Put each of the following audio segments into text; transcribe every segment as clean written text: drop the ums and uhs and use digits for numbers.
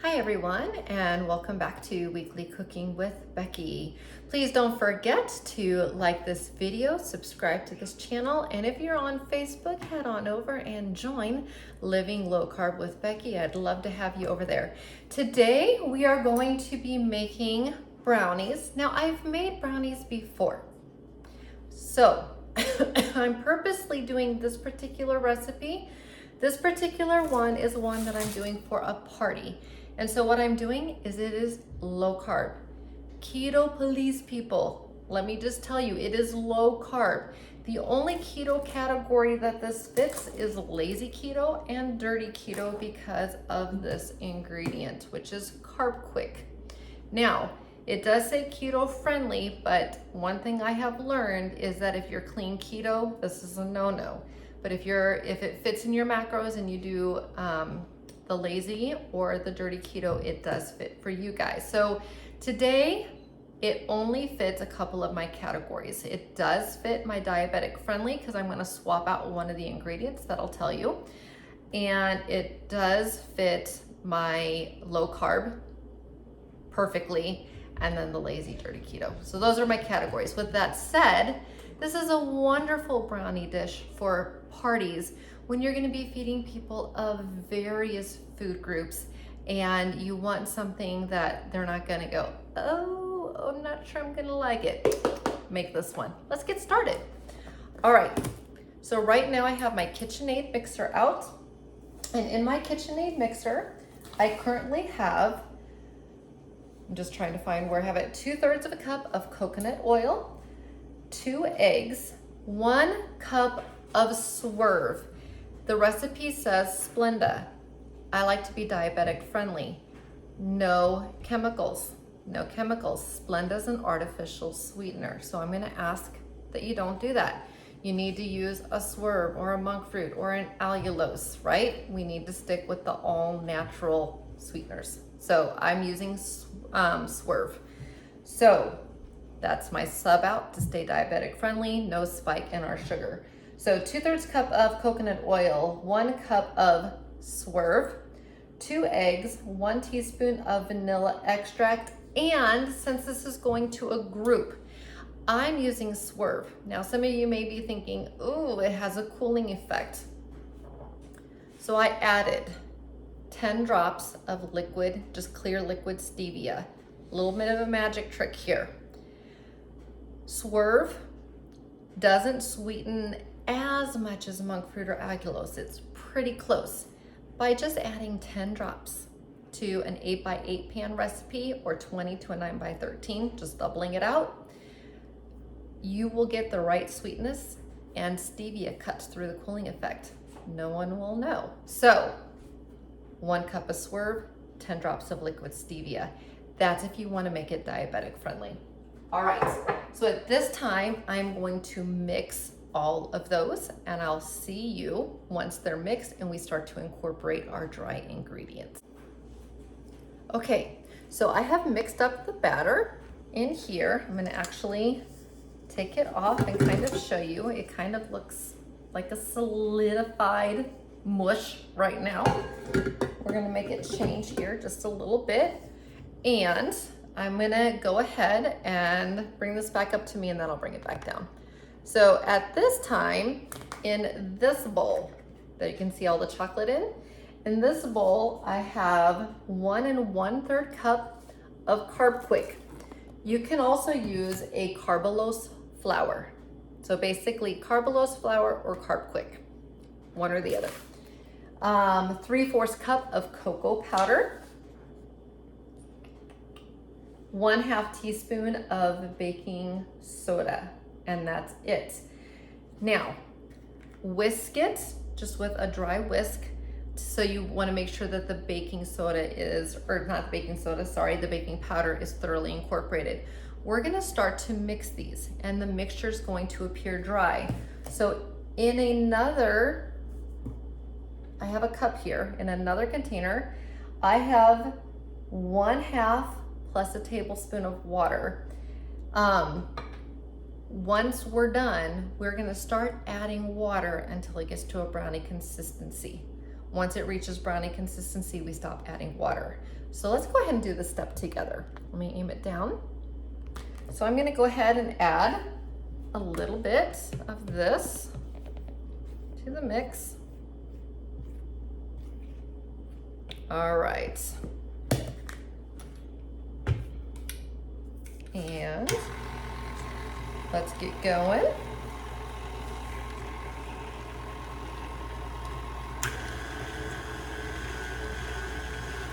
Hi everyone, and welcome back to Weekly Cooking with Becky. Please don't forget to like this video, subscribe to this channel, and if you're on Facebook, head on over and join Living Low Carb with Becky. I'd love to have you over there. Today we are going to be making brownies. Now I've made brownies before, so I'm purposely doing this particular recipe. This particular one is one that I'm doing for a party. And so what I'm doing is it is low carb. Keto police people, let me just tell you, it is low carb. The only keto category that this fits is lazy keto and dirty keto because of this ingredient, which is Carbquick. Now, it does say keto friendly, but one thing I have learned is that if you're clean keto, this is a no-no. But if it fits in your macros and you do the lazy or the dirty keto, it does fit for you guys. So today, it only fits a couple of my categories. It does fit my diabetic friendly because I'm gonna swap out one of the ingredients that I'll tell you. And it does fit my low carb perfectly, and then the lazy dirty keto. So those are my categories. With that said, this is a wonderful brownie dish for parties when you're gonna be feeding people of various food groups and you want something that they're not gonna go, oh, I'm not sure I'm gonna like it. Make this one. Let's get started. All right, so right now I have my KitchenAid mixer out. And in my KitchenAid mixer, I currently have, I'm just trying to find where I have it, 2/3 of a cup of coconut oil, 2 eggs, 1 cup of Swerve. The recipe says Splenda. I like to be diabetic friendly. No chemicals, no chemicals. Splenda's an artificial sweetener, so I'm gonna ask that you don't do that. You need to use a Swerve or a monk fruit or an allulose, right? We need to stick with the all natural sweeteners. So I'm using Swerve. So that's my sub out to stay diabetic friendly, no spike in our sugar. So 2/3 cup of coconut oil, 1 cup of Swerve, 2 eggs, 1 teaspoon of vanilla extract, and since this is going to a group, I'm using Swerve. Now some of you may be thinking, ooh, it has a cooling effect. So I added 10 drops of liquid, just clear liquid stevia. A little bit of a magic trick here. Swerve doesn't sweeten as much as monk fruit or allulose. It's pretty close. By just adding 10 drops to an 8x8 pan recipe or 20 to a 9x13, just doubling it out, you will get the right sweetness and stevia cuts through the cooling effect. No one will know. So 1 cup of Swerve, 10 drops of liquid stevia. That's if you want to make it diabetic friendly. All right, so at this time, I'm going to mix all of those and I'll see you once they're mixed and we start to incorporate our dry ingredients. Okay, so I have mixed up the batter in here. I'm gonna actually take it off and kind of show you. It kind of looks like a solidified mush right now. We're gonna make it change here just a little bit. And I'm gonna go ahead and bring this back up to me and then I'll bring it back down. So at this time, in this bowl that you can see all the chocolate in this bowl, I have 1 1/3 cup of Carbquick. You can also use a carbulose flour. So basically carbulose flour or Carbquick, one or the other. 3/4 cup of cocoa powder, 1/2 teaspoon of baking soda, and that's it. Now, whisk it just with a dry whisk. So you want to make sure that the baking soda is, or not the baking soda, sorry, the baking powder is thoroughly incorporated. We're going to start to mix these and the mixture is going to appear dry. So in another, I have a cup here, in another container, I have 1/2 plus a tablespoon of water. Once we're done, we're gonna start adding water until it gets to a brownie consistency. Once it reaches brownie consistency, we stop adding water. So let's go ahead and do this step together. Let me aim it down. So I'm gonna go ahead and add a little bit of this to the mix. All right. And let's get going.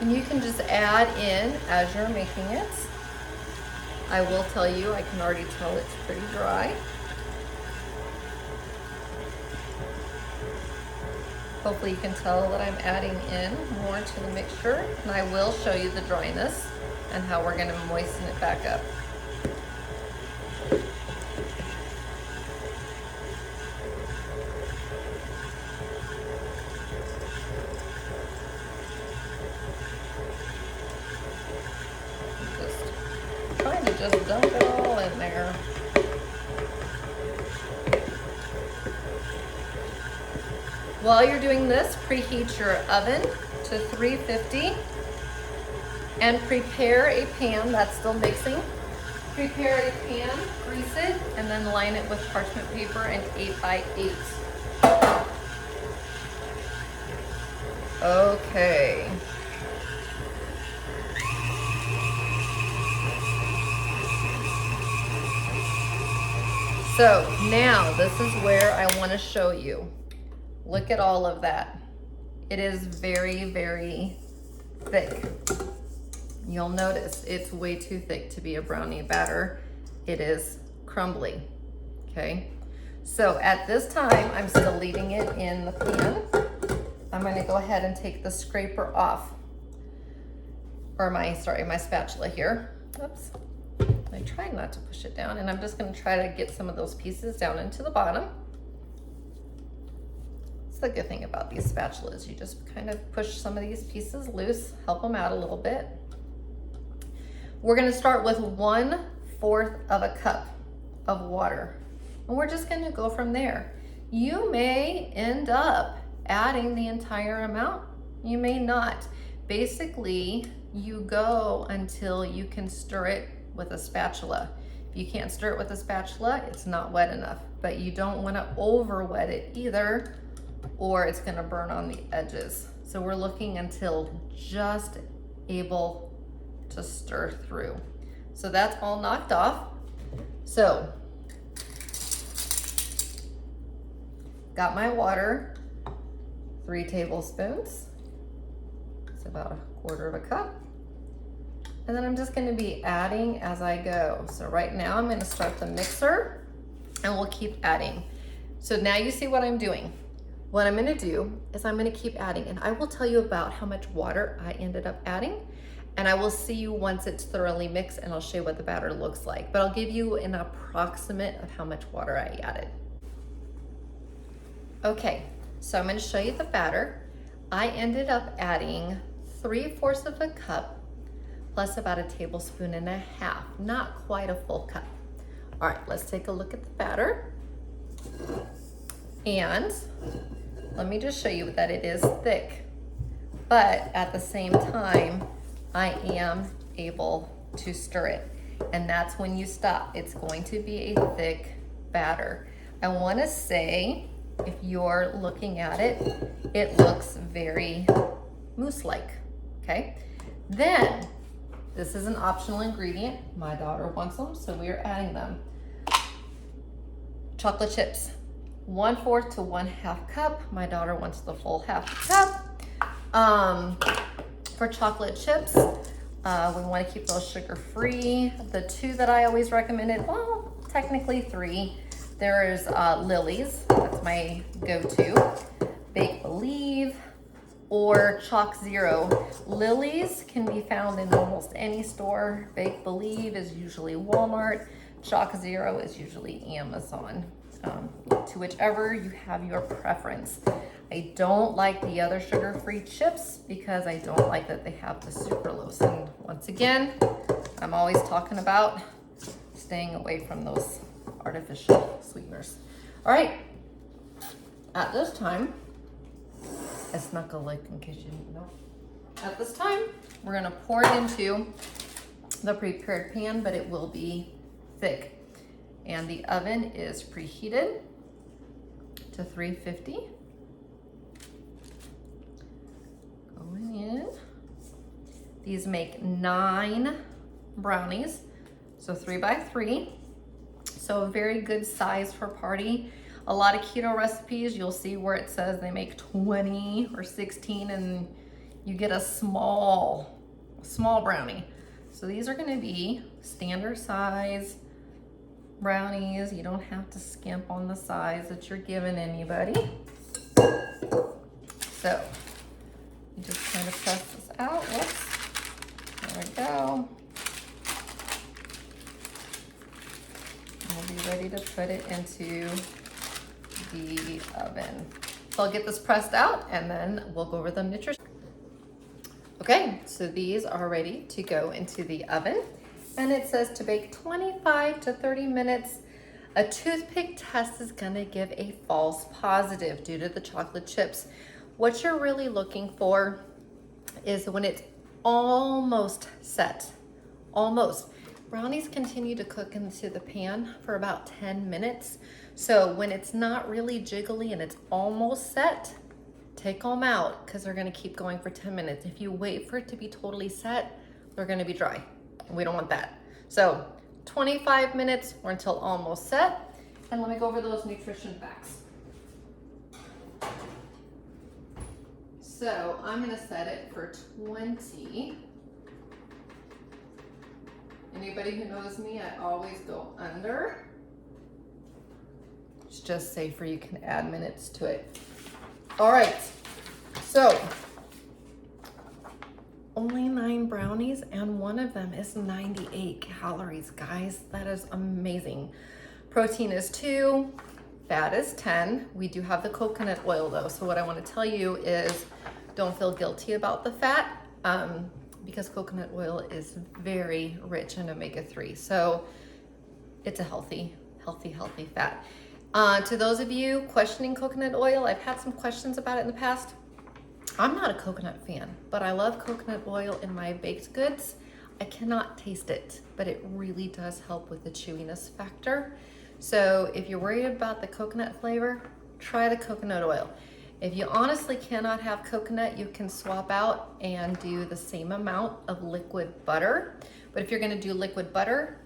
And you can just add in as you're making it. I will tell you, I can already tell it's pretty dry. Hopefully you can tell that I'm adding in more to the mixture, and I will show you the dryness and how we're going to moisten it back up. Just dump it all in there. While you're doing this, preheat your oven to 350 and prepare a pan that's still mixing. Prepare a pan, grease it, and then line it with parchment paper and 8x8. Okay. So now this is where I want to show you. Look at all of that. It is very, very thick. You'll notice it's way too thick to be a brownie batter. It is crumbly, okay? So at this time, I'm still leaving it in the pan. I'm gonna go ahead and take the scraper off, or my spatula here. Oops. I tried not to push it down, and I'm just going to try to get some of those pieces down into the bottom. It's the good thing about these spatulas. You just kind of push some of these pieces loose, help them out a little bit. We're going to start with 1/4 of a cup of water, and we're just going to go from there. You may end up adding the entire amount. You may not. Basically, you go until you can stir it with a spatula. If you can't stir it with a spatula, it's not wet enough, but you don't want to over wet it either, or it's going to burn on the edges. So we're looking until just able to stir through. So that's all knocked off. So got my water, 3 tablespoons. It's about 1/4 of a cup. And then I'm just going to be adding as I go. So right now I'm going to start the mixer and we'll keep adding. So now you see what I'm doing. What I'm going to do is I'm going to keep adding, and I will tell you about how much water I ended up adding, and I will see you once it's thoroughly mixed, and I'll show you what the batter looks like. But I'll give you an approximate of how much water I added. Okay, so I'm going to show you the batter. I ended up adding 3/4 of a cup plus about 1.5 tablespoons, not quite a full cup. All right, let's take a look at the batter. And let me just show you that it is thick, but at the same time, I am able to stir it. And that's when you stop. It's going to be a thick batter. I wanna say, if you're looking at it, it looks very mousse-like, okay? Then, this is an optional ingredient. My daughter wants them, so we are adding them. Chocolate chips, 1/4 to 1/2 cup. My daughter wants the full 1/2 cup. For chocolate chips, we want to keep those sugar-free. The 2 that I always recommended, well, technically 3. There is Lily's, that's my go-to. Bake Believe, or Chalk Zero. Lily's can be found in almost any store. Bake Believe is usually Walmart. Chalk Zero is usually Amazon. To whichever you have your preference. I don't like the other sugar-free chips because I don't like that they have the sucralose. And once again, I'm always talking about staying away from those artificial sweeteners. All right, at this time, I snuck a lick in case you didn't know. At this time, we're gonna pour it into the prepared pan, but it will be thick. And the oven is preheated to 350. Going in. These make 9 brownies, so 3 by 3. So a very good size for party. A lot of keto recipes, you'll see where it says they make 20 or 16 and you get a small brownie. So these are gonna be standard size brownies. You don't have to skimp on the size that you're giving anybody. So you just kind of press this out. Whoops, there we go. And we'll be ready to put it into the oven. So I'll get this pressed out and then we'll go over the nutrition. Okay, so these are ready to go into the oven and it says to bake 25 to 30 minutes. A toothpick test is gonna give a false positive due to the chocolate chips. What you're really looking for is when it's almost set, almost. Brownies continue to cook into the pan for about 10 minutes. So when it's not really jiggly and it's almost set, take them out because they're gonna keep going for 10 minutes. If you wait for it to be totally set, they're gonna be dry. We don't want that. So 25 minutes or until almost set. And let me go over those nutrition facts. So I'm gonna set it for 20. Anybody who knows me, I always go under. It's just safer, you can add minutes to it. All right, so only 9 brownies and one of them is 98 calories, guys. That is amazing. Protein is 2, fat is 10. We do have the coconut oil though. So what I wanna tell you is don't feel guilty about the fat because coconut oil is very rich in omega-3. So it's a healthy fat. To those of you questioning coconut oil, I've had some questions about it in the past. I'm not a coconut fan, but I love coconut oil in my baked goods. I cannot taste it, but it really does help with the chewiness factor. So if you're worried about the coconut flavor, try the coconut oil. If you honestly cannot have coconut, you can swap out and do the same amount of liquid butter. But if you're gonna do liquid butter,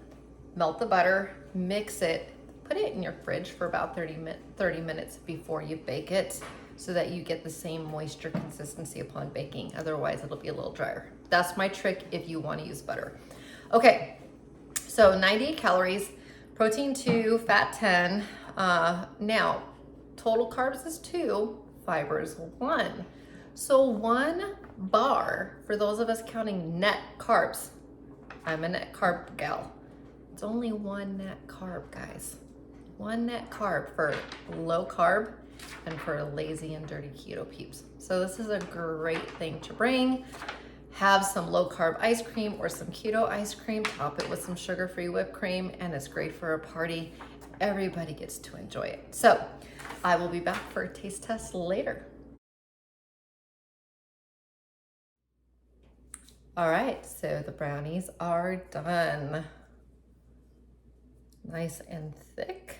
melt the butter, mix it, put it in your fridge for about 30 minutes before you bake it so that you get the same moisture consistency upon baking. Otherwise, it'll be a little drier. That's my trick if you want to use butter. Okay, so 98 calories, protein 2, fat 10. Now, total carbs is 2, fiber is 1. So 1 bar, for those of us counting net carbs, I'm a net carb gal. It's only 1 net carb, guys. 1 net carb for low carb and for lazy and dirty keto peeps. So this is a great thing to bring. Have some low carb ice cream or some keto ice cream, top it with some sugar-free whipped cream, and it's great for a party. Everybody gets to enjoy it. So I will be back for a taste test later. All right, so the brownies are done. Nice and thick.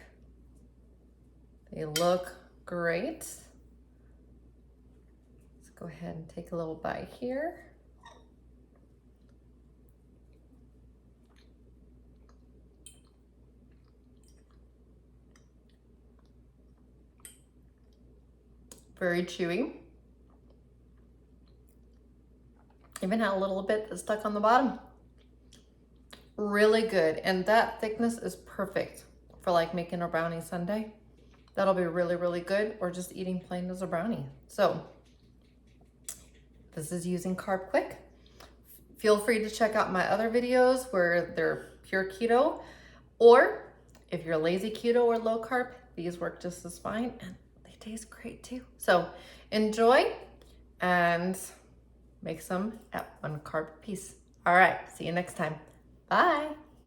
They look great. Let's go ahead and take a little bite here. Very chewy. Even had a little bit that stuck on the bottom. Really good, and that thickness is perfect for like making a brownie sundae. That'll be really, really good, or just eating plain as a brownie. So this is using Carbquick. Feel free to check out my other videos where they're pure keto, or if you're lazy keto or low carb, these work just as fine and they taste great too. So enjoy and make some at 1 carb piece. All right, see you next time. Bye.